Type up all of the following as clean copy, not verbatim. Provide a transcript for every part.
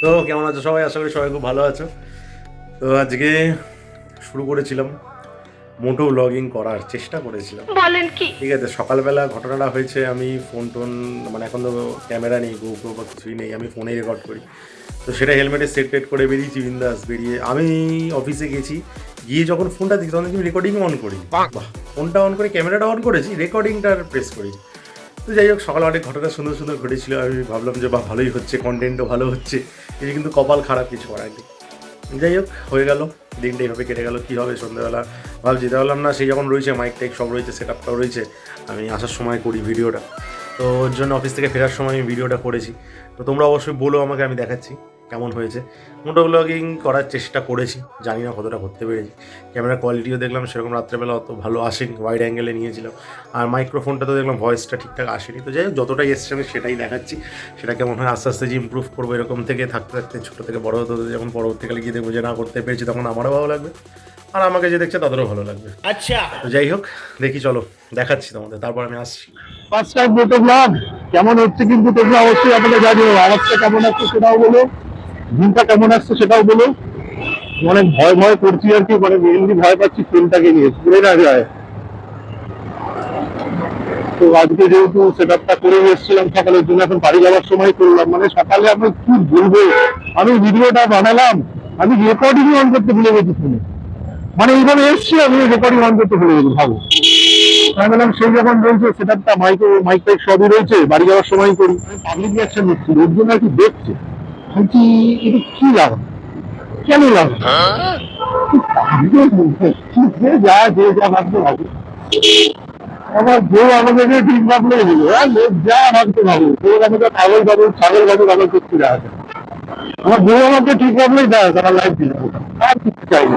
তো কেমন আছো সবাই? আশা করি সবাই খুব ভালো আছো। তো আজকে শুরু করেছিলাম, মোটো ব্লগিং করার চেষ্টা করেছিলাম। বলেন কি? ঠিক আছে, সকালবেলা ঘটনাটা হয়েছে, আমি ফোন টোন মানে এখন তো ক্যামেরা নেই, গোপ্রো বা কিছুই নেই, আমি ফোনেই রেকর্ড করি। তো সেটা হেলমেটে সেট টেট করে বেরিয়েছি, বিন্দাস বেরিয়ে আমি অফিসে গেছি। গিয়ে যখন ফোনটা দিই তখন আমি রেকর্ডিং অন করি। বাহ, ফোনটা অন করে ক্যামেরাটা অন করেছি, রেকর্ডিংটা প্রেস করি। তো যাই হোক, সকালে অনেক ঘটনা সুন্দর সুন্দর ঘটেছিল, আমি ভাবলাম যে বাহ ভালোই হচ্ছে, কন্টেন্টও ভালো হচ্ছে, কিছু কিন্তু কপাল খারাপ, কিছু করার নেই। যাই হোক, হয়ে গেল, দিনটা এইভাবে কেটে গেল। কী হবে সন্ধ্যাবেলা ভাবছি, তাহলে না সেই যখন রয়েছে মাইক টাইক সব রয়েছে, সেট আপটাও রয়েছে, আমি আসার সময় করি ভিডিওটা। তো ওর জন্য অফিস থেকে ফেরার সময় আমি ভিডিওটা করেছি। তো তোমরা অবশ্যই বলো আমাকে, আমি দেখাচ্ছি কেমন হয়েছে। মোটো ব্লগিং করার চেষ্টা করেছি, জানি না কতটা করতে পেরেছি। ক্যামেরা কোয়ালিটিও দেখলাম সেরকম রাত্রেবেলা অত ভালো আসেনি, ওয়াইড অ্যাঙ্গেলে নিয়েছিলাম। আর মাইক্রোফোনটা তো দেখলাম ভয়েসটা ঠিকঠাক আসেনি। তো যাই হোক, যতটাই এসছে আমি সেটাই দেখাচ্ছি। সেটা কেমন হয় আস্তে আস্তে যে ইম্প্রুভ করবো, এরকম থেকে থাকতে থাকতে ছোটো থেকে বড় হতে হতে যখন পরবর্তীকালে গিয়ে দেখবো যে না করতে পেরেছি, তখন আমারও ভালো লাগবে, আর আমাকে যে দেখছে তাদেরও ভালো লাগবে। আচ্ছা, তো যাই হোক, দেখি চলো দেখাচ্ছি তোমাদের, তারপর আমি আসছি। ফার্স্ট টাইম মোটো ব্লগ কেমন হচ্ছে কিন্তু তোমরা অবশ্যই আমাদের জানিও। আওয়াজটা কেমন আসছে সেটাও বলো, ভিউটা কেমন আসছে সেটাও বলো। অনেক ভয় ভয় করছি আর কি, মানে মেনলি ভয় পাচ্ছি ফোনটাকে নিয়ে পড়ে না যায়। তো আজকে যেহেতু সেট আপটা করে এসেছিলাম সকালের জন্য, এখন বাড়ি যাওয়ার সময় করলাম। মানে সকালে আমি কি বলবো, আমি ভিডিওটা বানালাম, আমি রেকর্ডিং অন করতে ভুলে গেছি ফোনে। মানে এইভাবে এসছি, আমি রেকর্ডিং অন করতে ভুলে গেছি, ভাবো। আমি বললাম সেই যখন বলছে সেটা মাইক টাইক সবই রয়েছে, বাড়ি যাওয়ার সময় করি। আমি পাবলিক রিয়াকশন নিচ্ছি, লোকজন আর কি দেখছে। বলছি এটা কি লাভ, কেন লাভ, যে যা ভাবতে ভাবো। আমার বউ আমাদেরকে ঠিক ভাবলে দিল, হ্যাঁ লোক যা ভাবতে ভাবো, তোর আমাকে পাগল ভাবো, ছাগল ভাবো, ভালো করতে দেখা যায়। আমার বউ আমাকে ঠিক ভাবলেই দেখা যায়, আমার লাইফ দিল, আর কিছু চাই না।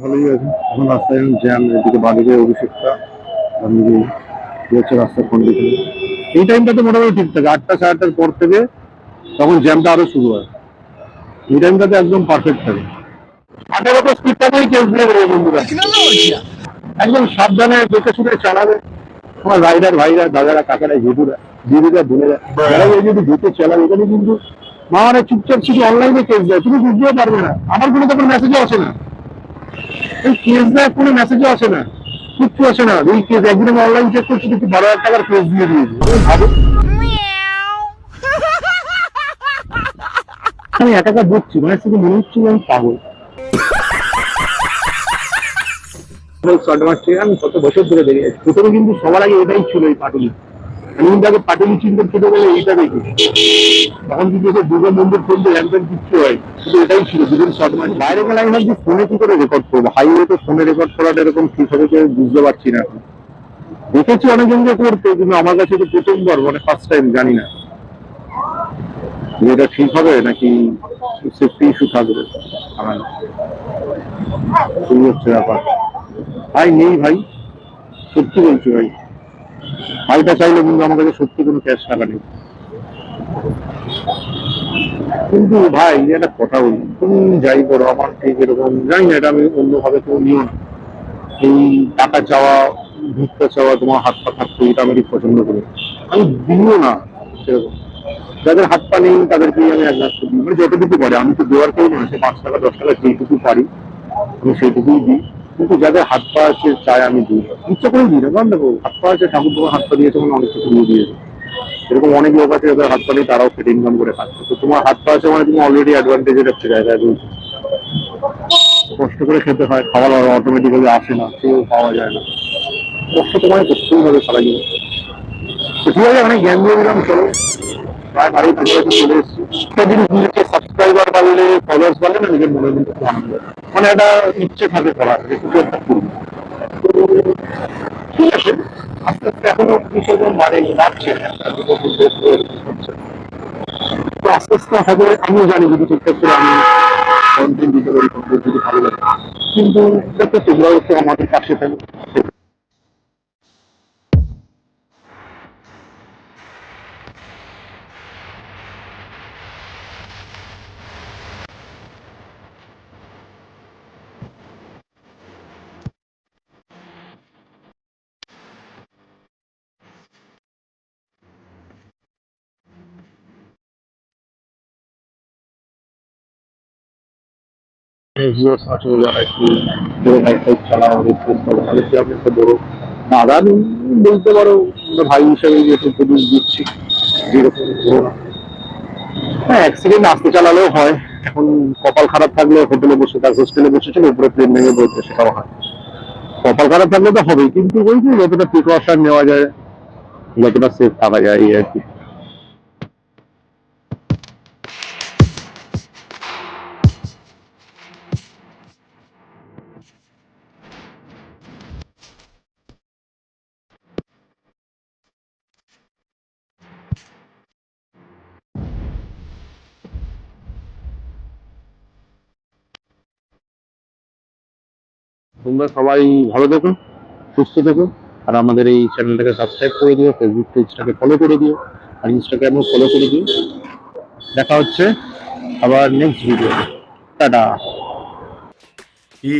ভালোই আছে, এখন রাস্তায় এখন জ্যাম, এদিকে বাদিকে অভিষেকটা, আমি হচ্ছে রাস্তার কন্ডিশন। এই টাইমটাতে মোটামুটি ঠিক থাকে, 8টা সাড়ে 8টার পর থেকে তখন জ্যামটা আরো শুরু হয়। এই টাইমটাতে একদম পারফেক্ট থাকে। 18 স্পিডটাকেই কেস দিয়ে দেবে বন্ধুরা, একদম সাবধানে দেখে শুনে চালাবে। আমার রাইডার ভাইরা, দাদারা, কাকারা, জেঠুরা, দিদিরা, বোনেরা, যারা এই যদি দেখে চালাবে, এখানে কিন্তু মানে চুপচাপ শুধু অনলাইনে কেস দেয়, তুমি বুঝতেও পারবে না। আমার কোনো তখন মেসেজও আসে না, এই কেস দেয় কোনো মেসেজও আসে না, কিচ্ছু আসে না। এই কেস একদিন আমি অনলাইন চেক করছি, দেখি 12,000 টাকার কেস দিয়ে দিয়েছি। ভাবো, আমি একা বুঝছি, মানে শুধু মনে হচ্ছে আমি পাগল। শর্ট মারছি, আমি কত বছর ধরে দেখে যাচ্ছি। প্রথমে কিন্তু সবার আগে এটাই ছিল, এই পাটুলি। আমি কিন্তু আগে পাটুলি চিন্তা ছোট বলে এইটা দেখি, তখন কিন্তু এসে দুর্গা মন্দির ফোন ল্যাম্পের কিচ্ছু হয়, কিন্তু এটাই ছিল দুজন শর্ট মারছি। বাইরে গেলে আমি ভাবছি ফোনে কি করে রেকর্ড করবো, হাইওয়ে তো ফোনে রেকর্ড করাটা এরকম ঠিক হবে কেউ বুঝতে পারছি না এখন। দেখেছি অনেকজনকে করতে, কিন্তু আমার কাছে তো প্রথমবার, মানে ফার্স্ট টাইম, জানি না যে এটা ঠিক হবে নাকি সেফটি ইস্যু থাকবে আমার। এই হচ্ছে ব্যাপার। ভাই নেই ভাই, সত্যি বলছি ভাই, ভাইটা চাইলে কিন্তু আমার কাছে সত্যি কোনো ক্যাশ টাকা নেই। কিন্তু ভাই একটা কথা বলি, তুমি যাই করো, আমার ঠিক এরকম জানি না, এটা আমি অন্যভাবে কেউ নিও না। এই টাকা চাওয়া, ভিক্ষা চাওয়া, তোমার হাত পা থাকতো, এটা আমি ঠিক পছন্দ করি। আমি দিও না সেরকম। যাদের হাত পা নেই তাদেরকেই আমি 1 লাখ দিই, মানে যতটুকু পারে। আমি তো দেওয়ার কেউ নয়, সে 5 টাকা 10 টাকা যেটুকু পারি আমি সেইটুকুই দিই। কিন্তু যাদের হাত পা আছে চায় আমি দিই, ইচ্ছা করেই দিই না। কারণ দেখো, হাত পা আছে, ঠাকুর তোমার হাত পা দিয়েছে মানে অনেক কিছু দিয়ে দিয়েছে। এরকম অনেক লোক আছে যাদের হাত পা নেই, তারাও খেটে ইনকাম করে খাচ্ছে। তো তোমার হাত পা আছে মানে তুমি অলরেডি অ্যাডভান্টেজের একটা জায়গায় রয়েছে। কষ্ট করে খেতে হয়, খাবার অটোমেটিক্যালি আসে না, কেউ পাওয়া যায় না। কষ্ট তোমায় করতেই হবে সারা জীবন। তো ঠিক আছে, অনেক জ্ঞান দিয়ে দিলাম, চলো প্রায় বাড়ির কাছাকাছি চলে এসেছি। একটা জিনিস নিজেকে সাবস্ক্রাইবার বাড়লে, ফলোয়ার্স বাড়লে না, নিজের মনের মধ্যে খুব আনন্দ হয়। মানে একটা ইচ্ছে থাকে করার, যে কিছু একটা করবো। তো ঠিক আছে, আস্তে আস্তে এখনো কিছু বাড়েনি, বাড়ছে, একটা দুটো তিনটে হচ্ছে। তো আস্তে আস্তে হবে, আমিও জানি যদি ঠিকঠাক করে আমি কন্টেন্ট দিতে পারি, কন্টেন্ট যদি ভালো লাগে। কিন্তু দেখো, তোমরাও তো আমাদের পাশে থাকো। ভিউয়ার্স আছে যারা একটু বড় বাইক টাইক চালাও রেস করো তাদেরকে আমি একটা বড় দাদা বলতে পারো, ভাই হিসেবে যেহেতু উপদেশ দিচ্ছি যেরকম করো না। হ্যাঁ, অ্যাক্সিডেন্ট আস্তে চালালেও হয়। এখন কপাল খারাপ থাকলে হোটেলে বসে তার হোস্টেলে বসেছিল উপরে প্লেন ভেঙে পড়ছে, সেটাও হয়। কপাল খারাপ থাকলে তো হবেই, কিন্তু ওই যে যতটা প্রিকশন নেওয়া যায়, যতটা সেফ থাকা যায় এই আর কি। তোমরা সবাই ভালো থেকো, সুস্থ থেকো, আর আমাদের এই চ্যানেলটাকে সাবস্ক্রাইব করে দিও, ফেসবুক পেজটাকে ফলো করে দিও, আর ইনস্টাগ্রামেও ফলো করে দিও। দেখা হচ্ছে আবার নেক্সট ভিডিও। টাটা। কি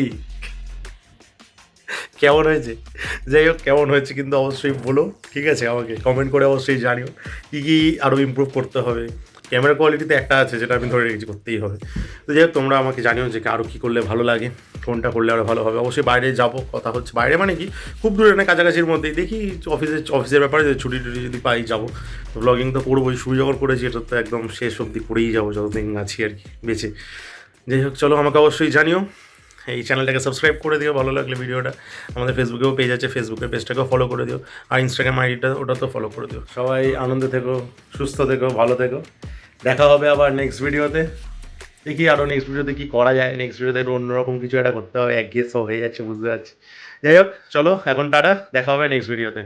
কেমন হয়েছে? যাই হোক, কেমন হয়েছে কিন্তু অবশ্যই বলো, ঠিক আছে? আমাকে কমেন্ট করে অবশ্যই জানিও কী কী আরও ইমপ্রুভ করতে হবে। ক্যামেরা কোয়ালিটিতে একটা আছে যেটা আমি ধরে রেখেছি, করতেই হবে। তো যাই হোক, তোমরা আমাকে জানিও যে আরও কী করলে ভালো লাগে, কোনটা করলে আরও ভালো হবে। অবশ্যই বাইরে যাবো, কথা হচ্ছে। বাইরে মানে কি, খুব দূরে না, কাছাকাছির মধ্যেই। দেখি অফিসের ব্যাপারে ছুটি টুটি যদি পাই যাবো। ব্লগিং তো করবোই, শুরু যখন করেছি এটা তো একদম শেষ অবধি করেই যাবো যতদিন আছি আর কি বেঁচে। যাই হোক, চলো, আমাকে অবশ্যই জানিও। এই চ্যানেলটাকে সাবস্ক্রাইব করে দিও ভালো লাগলে ভিডিওটা। আমাদের ফেসবুকেও পেজ আছে, ফেসবুকের পেজটাকেও ফলো করে দিও। আর ইনস্টাগ্রাম আইডিটা ওটা তো ফলো করে দিও। সবাই আনন্দে থেকো, সুস্থ থেকো, ভালো থেকো। দেখা হবে আবার নেক্সট ভিডিওতে। দেখি আরও নেক্সট ভিডিওতে কী করা যায়। নেক্সট ভিডিওতে একটু অন্যরকম কিছু একটা করতে হবে, একঘেয়ে সব হয়ে যাচ্ছে, বুঝতে পারছি। যাই হোক, চলো এখন টাটা, দেখা হবে নেক্সট ভিডিওতে।